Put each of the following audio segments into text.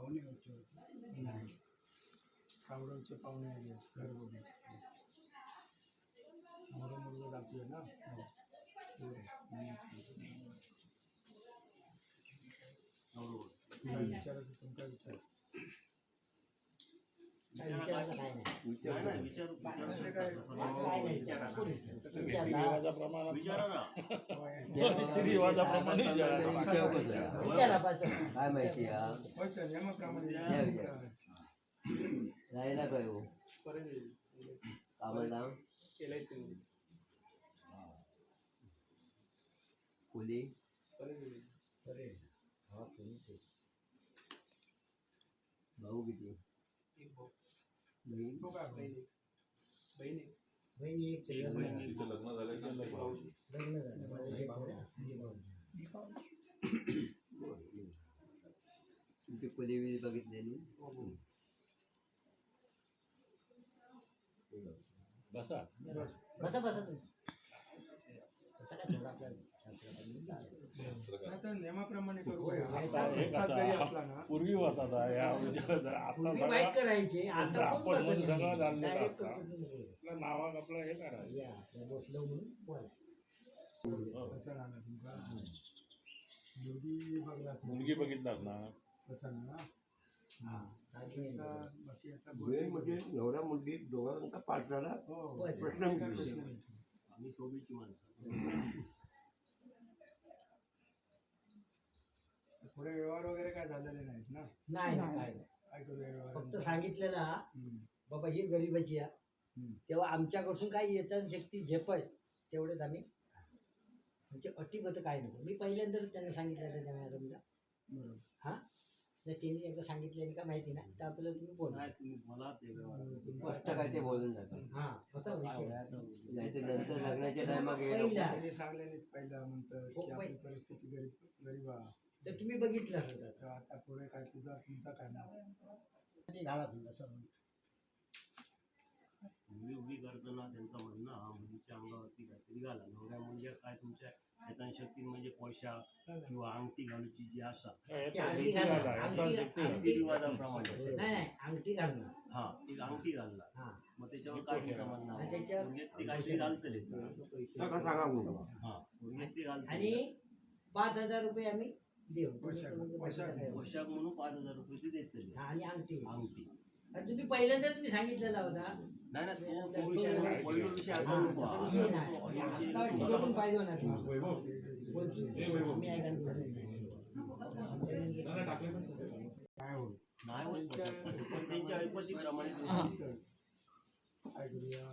पाहुणे होते कावडवचे पाहुणे आले घरगुती मुलं मुलं जातोय ना विचारायचं तुमचा विचार काय माहिती नियमाप्रमाणे राहिला काय हो कामाला खोली भाऊ किती तुमची खोली बिली बघितलेली बसा बसा बसा नियमाप्रमाणे करू पूर्वी होता माहीत करायचे आता आपण सगळं झालं डायरेक्ट नावात आपलं हे करायचं बसलो म्हणून बोला कसं राहणार तुमका मुलगी बघलास मुलगी बघितलास ना कसं ना बाकी आता म्हणजे नवरा मुलगी दोघांचा पाठ झाला प्रश्न आम्ही सोबीची माणसं पुढे व्यवहार वगैरे काय झालेले नाहीत ना नाही काय काय करू व्यवहार फक्त सांगितलेलं बाबा ही गरीबाची आहे तेव्हा आमच्याकडून काही येतात शक्ती झेपय तेवढेच आम्ही म्हणजे अटीबद्ध काय नको मी पहिल्यांदाच त्यांना सांगितलं त्या मॅडमला हां जर त्यांनी एकदा सांगितलेलं का माहिती नाही तर आपल्याला तुम्ही बोला मला स्पष्ट काय ते बोलून जातात हां असा विषय नाही तर नंतर लग्नाच्या टायमाग त्यांनी सांगल्यानेच पहिला म्हणतं की आपली परिस्थिती गरीब आहे तर तुम्ही बघितलं असेल तर आता पुढे काय तुमचा काय नाव ते घाला तुम्ही असं मुली उभी करताना त्यांचं म्हणणं हा मुलीच्या अंगावरती काहीतरी घाला नवऱ्या म्हणजे काय तुमच्या शक्ती म्हणजे पोशाख किंवा अंगठी घालूची जी असा अंगठी रिवाजाप्रमाणे नाही अंगठी घालणार हा ती अंगठी घालणार हां मग त्याच्यावर काय तुमचं म्हणणं आहे? त्याच्यावर म्हणजे ती काहीतरी घालतले हा ती घालतले आणि 5,000 रुपये आम्ही देऊ पोशाख पोशाख म्हणून 5,000 रुपये ती देतले आणि अंगठी अंगठी आणि तुम्ही पहिल्यांदाच मी सांगितलेला होता नाही ना तो विषय नाही. पहिला विषय आता नको. तसा विषय नाही. हा, विषय आता नको. तिथे पण पाहिजे होणार बोलतो मी ऐकायला काय होईल नाही होत तसं. पण त्यांच्या ऐपतीप्रमाणे काय करूया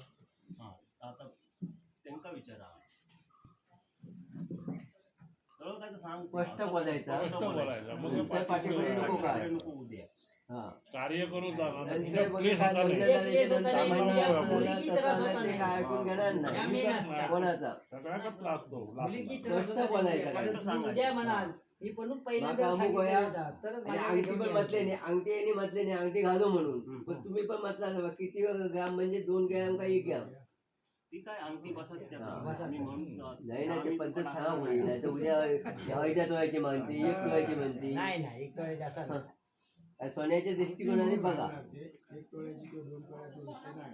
हा आता त्यांना विचारा सगळं काय तर सांग स्पष्ट बोलायचं. स्पष्ट बोलायचं. मग नंतर पाठीपुढे नको काय नको उद्या हा कार्य करून जाणार नंतर बोलले काय झालं ते काय ऐकून घेणार नाही कोणाचा सगळ्यांना त्रास तो स्पष्ट बोलायचं उद्या म्हणाल मी पण पहिल्यांदा माका अमुक वया तर आणि अंगठी पण म्हटले नाही अंगठी यांनी म्हटले नाही अंगठी घालू म्हणून पण तुम्ही पण म्हटला किती ग्राम म्हणजे 2 ग्राम का 1 ग्राम ती काय अंगठी बसत त्या बसत. मी म्हणून नाही ना ते पद्धत सांगा होईल नाही तर उद्या जेवायच्या तोळ्याची मागती 1 तोळ्याची म्हणती नाही एक तोळे जास्त नाही. काय सोन्याच्या दृष्टिकोनाने बघा एक तोळ्याची किंवा 2 तोळ्याचा विषय नाही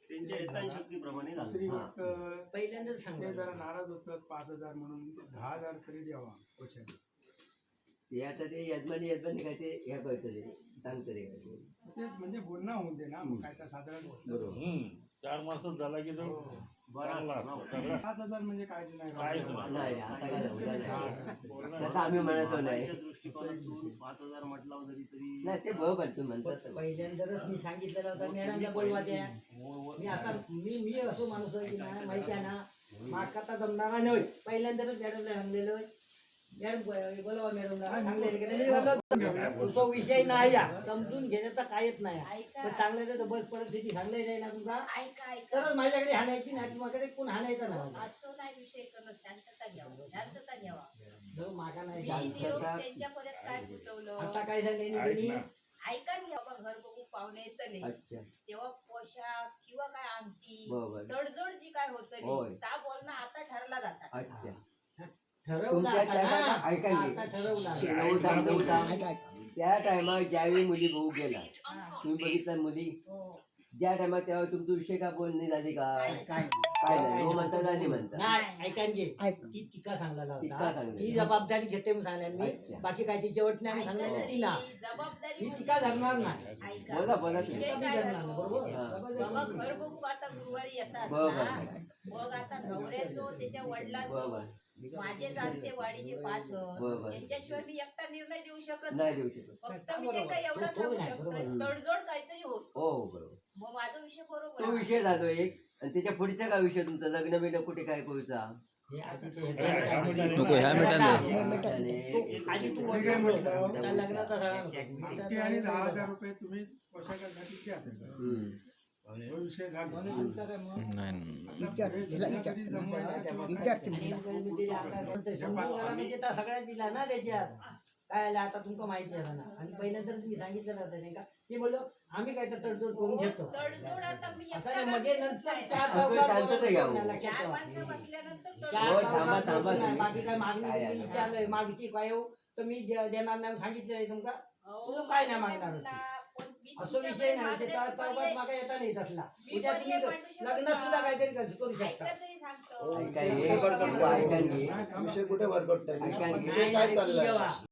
त्यांच्या येतान शक्तीप्रमाणे दुसरी घालतात. गोष्ट पहिल्यांदाच ते सांगा जरा नाराज होतात 5,000 म्हणून 10,000 तरी द्यावा पोशाख ते आता ते यजमानी काय ते ह्या करतले सांगतो रे तेच म्हणजे बोलणं होऊन दे ना मग काय तर साधारण हम्म 4 मासात झाला की तो बरं असतं ना. सगळं 5,000 म्हणजे काहीच नाही काहीच नाही. नाही आता काय उद्या नाही तसं आम्ही म्हणतो नाही त्यांच्या दृष्टिकोनातून 5,000 म्हटलं जरी तरी नाही ते बरोबर तू म्हणतात पहिल्यांदाच मी सांगितलेलं होतं मॅडमला बोलवा द्या मी असा मी असो माणूस आहे की नाही माहिती आहे ना माका जमणारा नाही पहिल्यांदाच मॅडमला सांगलेलं मॅडम बोलवा मॅडमला सांगलेलं तो विषय नाही समजून घेण्याचा कायच नाही पण सांगण्याचं तर बस परिस्थिती सांगली नाही ना तुमचा तरच माझ्याकडे हाणायची नाही माझ्याकडे कोण हाणायचं नाही असं नाही विषय करणं शांतता घ्यावं शांतता घ्यावा जो मागा नाही मी निरोप त्यांच्यापर्यंत काय सुचवलं आता काय झालं त्यांनी ऐका ना बाबा घर बघू पाहुणे येतले अच्छा तेव्हा पोशाख किंवा काय अंगठी बरोबर तडजोड जी काय होय. होतं त्या बोलणं आता ठरला जातात अच्छा ठरवलं तुमच्या आता त्या ना. टायमात ऐका की. आता ठरवलं. नव्हता त्या टायमात ज्यावेळी मुली भाऊ गेला तुम्ही बघितलं मुली हो. ज्या टायमात तेव्हा तुमचा विषय का बोलणी झाली का काय काय नाही हो म्हणता झाली म्हणता नाही ऐकान घे ती टिका सांगायला टिका होता सांगलेला. ती जबाबदारी घेते म्हणून सांगेन मी अच्छा. बाकी काय तिच्या वटने आम्ही सांगणार नाही तिला ती जबाबदारी मी टिका धरणार नाही ऐका. बोला बोला तुम्ही. विषय टिका काय बी धरणार नाही, झालो? बरोबर हा. बाबा घर बघू आता गुरुवारी येतात बरोबर. ना. मग आता नवऱ्याचो त्याच्या वडिलांचो बरोबर माझे जाणते वाडीचे 5 बरोबर. त्यांच्याशिवाय मी एकटा निर्णय देऊ शकत नाही देऊ शकत फक्त मी ते काय एवढं तो सांगू नाही, शकतो बरोबर. तडजोड काहीतरी होत हो हो बरोबर मग माझा विषय बरोबर तो आहे. विषय झालो एक आणि त्याच्या पुढचा काय विषय तुमचा लग्न बिग्न कुठे काय करूचा हे आधी ते नको, ह्या मिठाने. तू- आधी तू मी काय म्हटलं? त्या लग्नाचा सगळा अंगठी आणि 10,000 रुपये तुम्ही पोशाखासाठी द्या त्याला. हम्म. तो विषय झाला म्हणून आमचं काय मग? नाही कधी जमवायचं किंवा काय? सगळ्यात दिला ना त्याच्यात काय आलं आता तुमका माहिती आहे ना आणि पहिलं तर तुम्ही सांगितलं नव्हतं नाही का ते बोललो आम्ही काय तर तडजोड करून घेतो तडजोड आता मी असं एकटा नाही मध्ये करते नंतर नाही. त्या असं चौकात शांतता बोलायचं घ्यावं. नाही, लक्षात चार ठेवा. माणसं बसल्यानंतर त्या हो, तडजोड. थांबा, चौकात थांबा बोलू नाही. तुम्ही. बाकी काय मागणी काय आहे? विचारलंय मागती काय हो तर मी देणार नाही सांगितलंय तुमका अहो, तुला काय नाही मागणार म्हणला, पण मी असं तुमच्याकडे विषय नाही मागण्याचं त्याच्या चौकात पर्याय- मागा येता नाही तसला मी उद्या पर्याय तुम्ही मांडू शकत लग्नात सुद्धा नाही. काहीतरी करू शकता ऐका तरी सांगतो ऐका हे, ऐका हे. नाही, थांबा. विषय कुठे वर्कआउट ऐका विषय हे. काय चाललाय जेव्हा